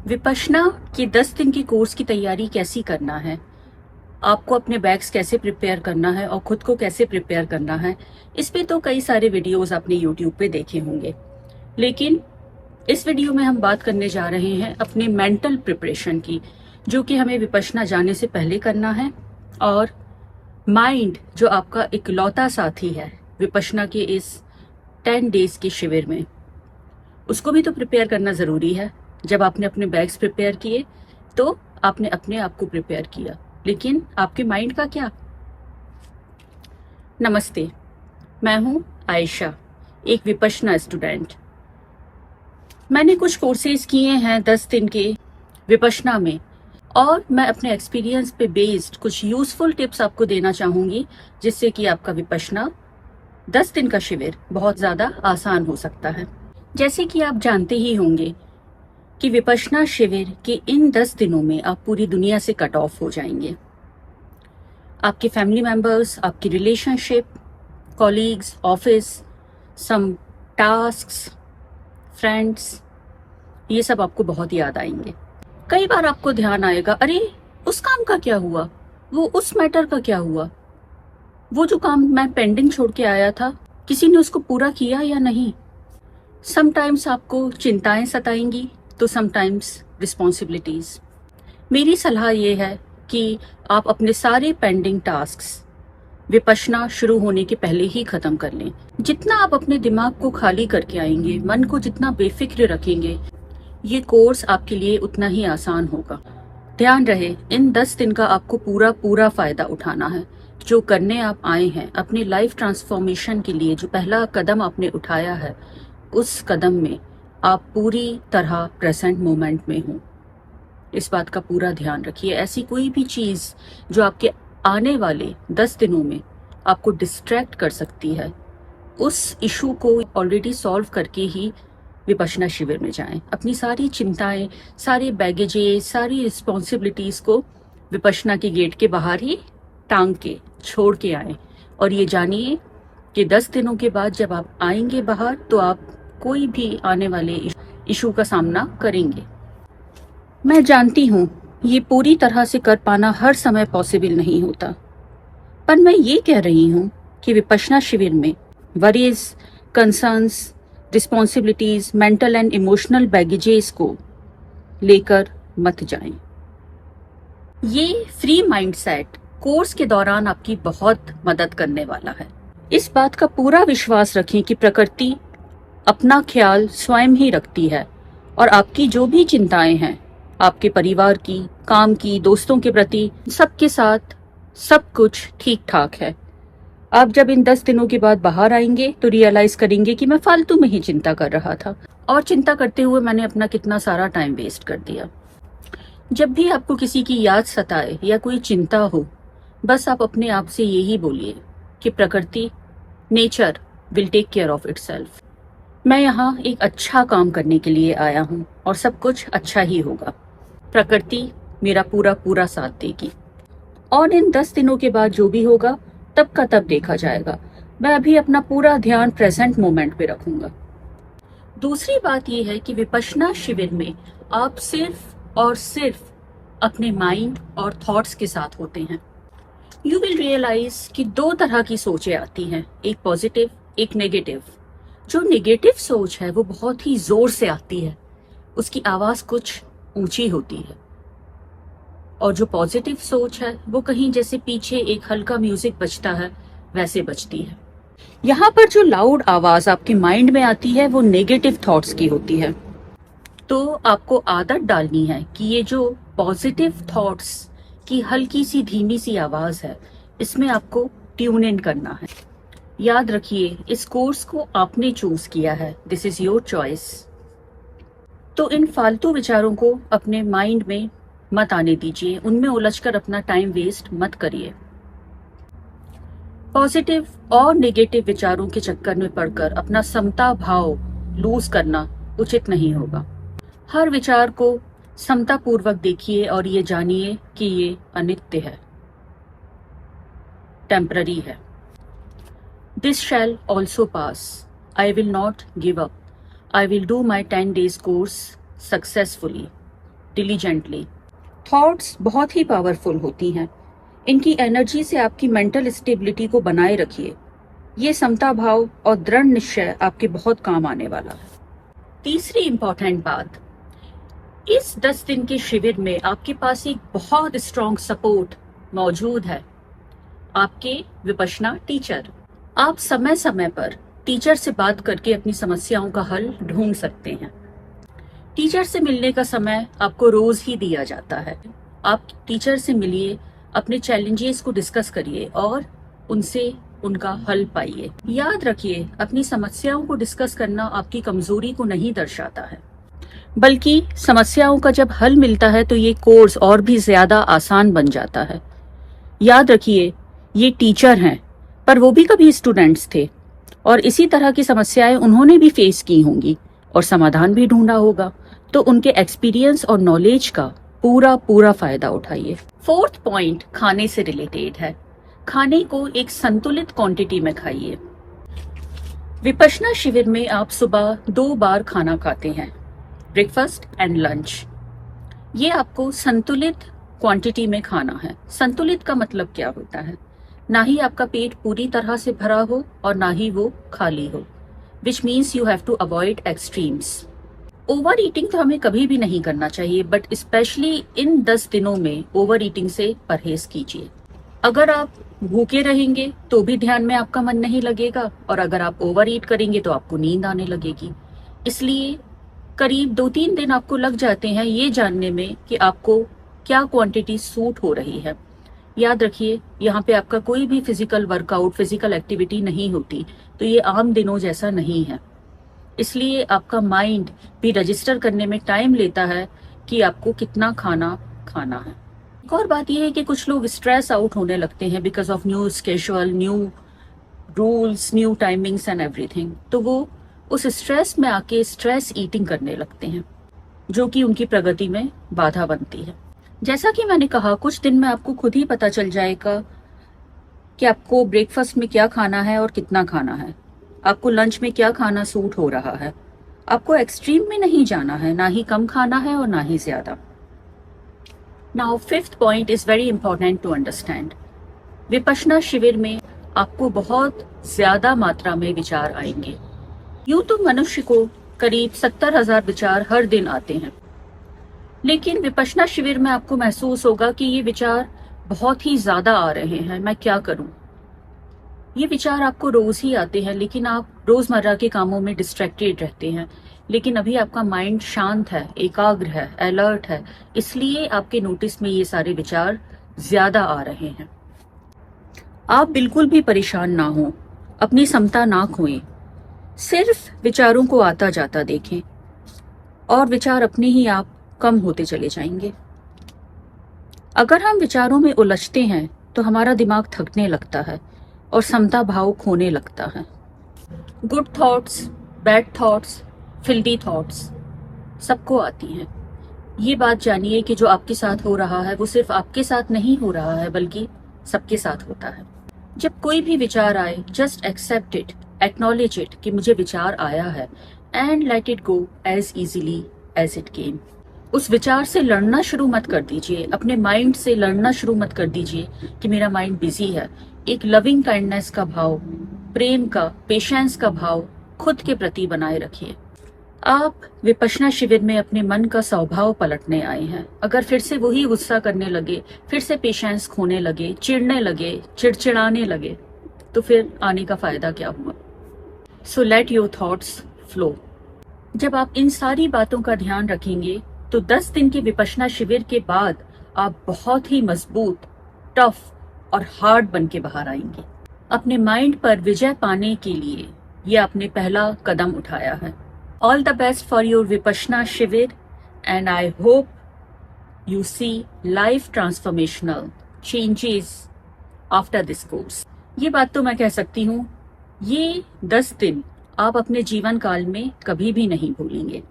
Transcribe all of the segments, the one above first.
विपश्यना के 10 दिन की कोर्स की तैयारी कैसी करना है, आपको अपने बैग्स कैसे प्रिपेयर करना है और खुद को कैसे प्रिपेयर करना है, इस पे तो कई सारे वीडियोस आपने यूट्यूब पे देखे होंगे। लेकिन इस वीडियो में हम बात करने जा रहे हैं अपने मेंटल प्रिपरेशन की, जो कि हमें विपश्यना जाने से पहले करना है। और माइंड जो आपका इकलौता साथी है विपश्यना के इस 10 डेज के शिविर में, उसको भी तो प्रिपेयर करना ज़रूरी है। जब आपने अपने बैग्स प्रिपेयर किए तो आपने अपने आप को प्रिपेयर किया, लेकिन आपके माइंड का क्या? नमस्ते, मैं हूँ आयशा, एक विपश्यना स्टूडेंट। मैंने कुछ कोर्सेज किए हैं 10 दिन के विपश्यना में, और मैं अपने एक्सपीरियंस पे बेस्ड कुछ यूजफुल टिप्स आपको देना चाहूँगी, जिससे कि आपका विपश्यना 10 दिन का शिविर बहुत ज़्यादा आसान हो सकता है। जैसे कि आप जानते ही होंगे कि विपश्यना शिविर के इन 10 दिनों में आप पूरी दुनिया से कट ऑफ हो जाएंगे। आपके फैमिली मेंबर्स, आपकी रिलेशनशिप, कॉलीग्स, ऑफिस, सम टास्क्स, फ्रेंड्स, ये सब आपको बहुत याद आएंगे। कई बार आपको ध्यान आएगा, अरे उस काम का क्या हुआ, वो उस मैटर का क्या हुआ, वो जो काम मैं पेंडिंग छोड़ के आया था, किसी ने उसको पूरा किया या नहीं। समटाइम्स आपको चिंताएं सताएंगी तो समटाइम्स रिस्पॉन्सिबिलिटीज। मेरी सलाह ये है कि आप अपने सारे पेंडिंग टास्क्स विपश्यना शुरू होने के पहले ही खत्म कर लें। जितना आप अपने दिमाग को खाली करके आएंगे, मन को जितना बेफिक्र रखेंगे, ये कोर्स आपके लिए उतना ही आसान होगा। ध्यान रहे, इन 10 दिन का आपको पूरा फायदा उठाना है। जो करने आप आए हैं अपनी लाइफ ट्रांसफॉर्मेशन के लिए, जो पहला कदम आपने उठाया है, उस कदम में आप पूरी तरह प्रेजेंट मोमेंट में हो। इस बात का पूरा ध्यान रखिए। ऐसी कोई भी चीज़ जो आपके आने वाले 10 दिनों में आपको डिस्ट्रैक्ट कर सकती है, उस इशू को ऑलरेडी सॉल्व करके ही विपश्यना शिविर में जाएं। अपनी सारी चिंताएं, सारे बैगेजेस, सारी रिस्पॉन्सिबिलिटीज़ को विपश्यना के गेट के बाहर ही टांग के छोड़ के आएं। और ये जानिए कि 10 दिनों के बाद जब आप आएंगे बाहर, तो आप कोई भी आने वाले इशू का सामना करेंगे। मैं जानती हूँ ये पूरी तरह से कर पाना हर समय पॉसिबल नहीं होता, पर मैं ये कह रही हूँ कि विपश्यना शिविर में worries, concerns, responsibilities, mental and emotional baggages को लेकर मत जाएं। ये फ्री माइंडसेट कोर्स के दौरान आपकी बहुत मदद करने वाला है। इस बात का पूरा विश्वास रखें कि प्रकृति अपना ख्याल स्वयं ही रखती है, और आपकी जो भी चिंताएं हैं, आपके परिवार की, काम की, दोस्तों के प्रति, सबके साथ सब कुछ ठीक ठाक है। आप जब इन 10 दिनों के बाद बाहर आएंगे तो रियलाइज करेंगे कि मैं फालतू में ही चिंता कर रहा था, और चिंता करते हुए मैंने अपना कितना सारा टाइम वेस्ट कर दिया। जब भी आपको किसी की याद सताए या कोई चिंता हो, बस आप अपने आप से यही बोलिए कि प्रकृति, nature will take care of itself. मैं यहाँ एक अच्छा काम करने के लिए आया हूँ और सब कुछ अच्छा ही होगा। प्रकृति मेरा पूरा साथ देगी, और इन 10 दिनों के बाद जो भी होगा तब का तब देखा जाएगा। मैं अभी अपना पूरा ध्यान प्रेजेंट मोमेंट पे रखूंगा। दूसरी बात यह है कि विपश्यना शिविर में आप सिर्फ और सिर्फ अपने माइंड और थॉट्स के साथ होते हैं। यू विल रियलाइज कि 2 तरह की सोचें आती हैं, एक पॉजिटिव, एक नेगेटिव। जो नेगेटिव सोच है वो बहुत ही जोर से आती है, उसकी आवाज कुछ ऊंची होती है, और जो पॉजिटिव सोच है वो कहीं जैसे पीछे एक हल्का म्यूजिक बजता है वैसे बजती है। यहाँ पर जो लाउड आवाज आपके माइंड में आती है वो नेगेटिव थॉट्स की होती है। तो आपको आदत डालनी है कि ये जो पॉजिटिव थॉट्स की हल्की सी धीमी सी आवाज है, इसमें आपको ट्यून इन करना है। याद रखिए, इस कोर्स को आपने चूज किया है, दिस इज योर चॉइस। तो इन फालतू विचारों को अपने माइंड में मत आने दीजिए, उनमें उलझकर अपना टाइम वेस्ट मत करिए। पॉजिटिव और नेगेटिव विचारों के चक्कर में पड़कर अपना समता भाव लूज करना उचित नहीं होगा। हर विचार को समता पूर्वक देखिए और ये जानिए कि ये अनित्य है, टेम्पररी है। This shall also pass. I will not give up. I will do my 10 days course successfully. Diligently. Thoughts बहुत ही पावरफुल होती हैं। इनकी एनर्जी से आपकी मेंटल स्टेबिलिटी को बनाए रखिए। ये समता भाव और दृढ़ निश्चय आपके बहुत काम आने वाला है। तीसरी इंपॉर्टेंट बात, इस 10 दिन के शिविर में आपके पास एक बहुत स्ट्रॉन्ग सपोर्ट मौजूद है, आपके विपश्यना टीचर। आप समय समय पर टीचर से बात करके अपनी समस्याओं का हल ढूंढ सकते हैं। टीचर से मिलने का समय आपको रोज ही दिया जाता है। आप टीचर से मिलिए, अपने चैलेंजेस को डिस्कस करिए और उनसे उनका हल पाइए। याद रखिए, अपनी समस्याओं को डिस्कस करना आपकी कमजोरी को नहीं दर्शाता है, बल्कि समस्याओं का जब हल मिलता है तो ये कोर्स और भी ज्यादा आसान बन जाता है। याद रखिए, ये टीचर हैं, पर वो भी कभी स्टूडेंट्स थे और इसी तरह की समस्याएं उन्होंने भी फेस की होंगी और समाधान भी ढूंढा होगा। तो उनके एक्सपीरियंस और नॉलेज का पूरा पूरा फायदा उठाइए। फोर्थ पॉइंट खाने से रिलेटेड है। खाने को एक संतुलित क्वांटिटी में खाइए। विपश्यना शिविर में आप सुबह 2 बार खाना खाते हैं, ब्रेकफास्ट एंड लंच। ये आपको संतुलित क्वांटिटी में खाना है। संतुलित का मतलब क्या होता है? ना ही आपका पेट पूरी तरह से भरा हो और ना ही वो खाली हो, which means you have to avoid extremes. Over eating तो हमें कभी भी नहीं करना चाहिए, बट स्पेशली इन 10 दिनों में ओवर ईटिंग से परहेज कीजिए। अगर आप भूखे रहेंगे तो भी ध्यान में आपका मन नहीं लगेगा, और अगर आप ओवर ईट करेंगे तो आपको नींद आने लगेगी। इसलिए करीब 2-3 दिन आपको लग जाते हैं ये जानने में कि आपको क्या क्वांटिटी सूट हो रही है। याद रखिए, यहाँ पे आपका कोई भी फिजिकल वर्कआउट, फिजिकल एक्टिविटी नहीं होती, तो ये आम दिनों जैसा नहीं है। इसलिए आपका माइंड भी रजिस्टर करने में टाइम लेता है कि आपको कितना खाना खाना है। एक और बात यह है कि कुछ लोग स्ट्रेस आउट होने लगते हैं because of new schedule, new rules, new timings and everything. तो वो उस स्ट्रेस में आके स्ट्रेस ईटिंग करने लगते हैं, जो कि उनकी प्रगति में बाधा बनती है। जैसा कि मैंने कहा, कुछ दिन में आपको खुद ही पता चल जाएगा कि आपको ब्रेकफास्ट में क्या खाना है और कितना खाना है, आपको लंच में क्या खाना सूट हो रहा है। आपको एक्सट्रीम में नहीं जाना है, ना ही कम खाना है और ना ही ज्यादा। Now fifth point is very important to understand. Vipassana शिविर में आपको बहुत ज्यादा मात्रा में विचार आएंगे। यूं तो मनुष्य को करीब 70,000 विचार हर दिन आते हैं, लेकिन विपश्यना शिविर में आपको महसूस होगा कि ये विचार बहुत ही ज्यादा आ रहे हैं, मैं क्या करूं। ये विचार आपको रोज ही आते हैं, लेकिन आप रोजमर्रा के कामों में डिस्ट्रैक्टेड रहते हैं। लेकिन अभी आपका माइंड शांत है, एकाग्र है, अलर्ट है, इसलिए आपके नोटिस में ये सारे विचार ज्यादा आ रहे हैं। आप बिल्कुल भी परेशान ना हो, अपनी समता ना खोएं, सिर्फ विचारों को आता जाता देखें और विचार अपने ही आप कम होते चले जाएंगे। अगर हम विचारों में उलझते हैं तो हमारा दिमाग थकने लगता है और समता भाव खोने लगता है। Good thoughts, bad thoughts, filthy thoughts सबको आती हैं। ये बात जानिए कि जो आपके साथ हो रहा है वो सिर्फ आपके साथ नहीं हो रहा है, बल्कि सबके साथ होता है। जब कोई भी विचार आए, just accept it, acknowledge it कि मुझे विचार आया है, and let it go as easily as it came. उस विचार से लड़ना शुरू मत कर दीजिए, अपने माइंड से लड़ना शुरू मत कर दीजिए कि मेरा माइंड बिजी है। एक लविंग काइंडनेस का भाव, प्रेम का, पेशेंस का भाव खुद के प्रति बनाए रखिए। आप विपश्यना शिविर में अपने मन का स्वभाव पलटने आए हैं। अगर फिर से वही गुस्सा करने लगे, फिर से पेशेंस खोने लगे, चिढ़ने लगे, चिड़चिड़ाने लगे, तो फिर आने का फायदा क्या हुआ। So let your thoughts flow. जब आप इन सारी बातों का ध्यान रखेंगे तो 10 दिन के विपश्यना शिविर के बाद आप बहुत ही मजबूत, टफ और हार्ड बन के बाहर आएंगे। अपने माइंड पर विजय पाने के लिए ये आपने पहला कदम उठाया है। All the best for your Vipassana शिविर, and I hope you see life transformational changes after this course. ये बात तो मैं कह सकती हूँ, ये 10 दिन आप अपने जीवन काल में कभी भी नहीं भूलेंगे।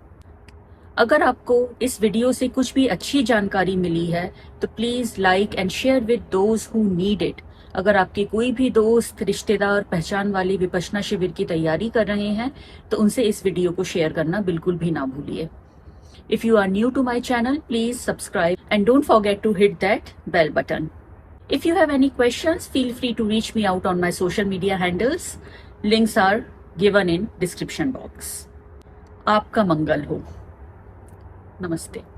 अगर आपको इस वीडियो से कुछ भी अच्छी जानकारी मिली है तो please like and share with those who need it. अगर आपके कोई भी दोस्त, रिश्तेदार, पहचान वाले विपश्यना शिविर की तैयारी कर रहे हैं तो उनसे इस वीडियो को शेयर करना बिल्कुल भी ना भूलिए। If you are new to my channel, please subscribe and don't forget to hit that bell button. If you have any questions, feel free to reach me out on my social media handles. Links are given in description box. आपका मंगल हो. नमस्ते.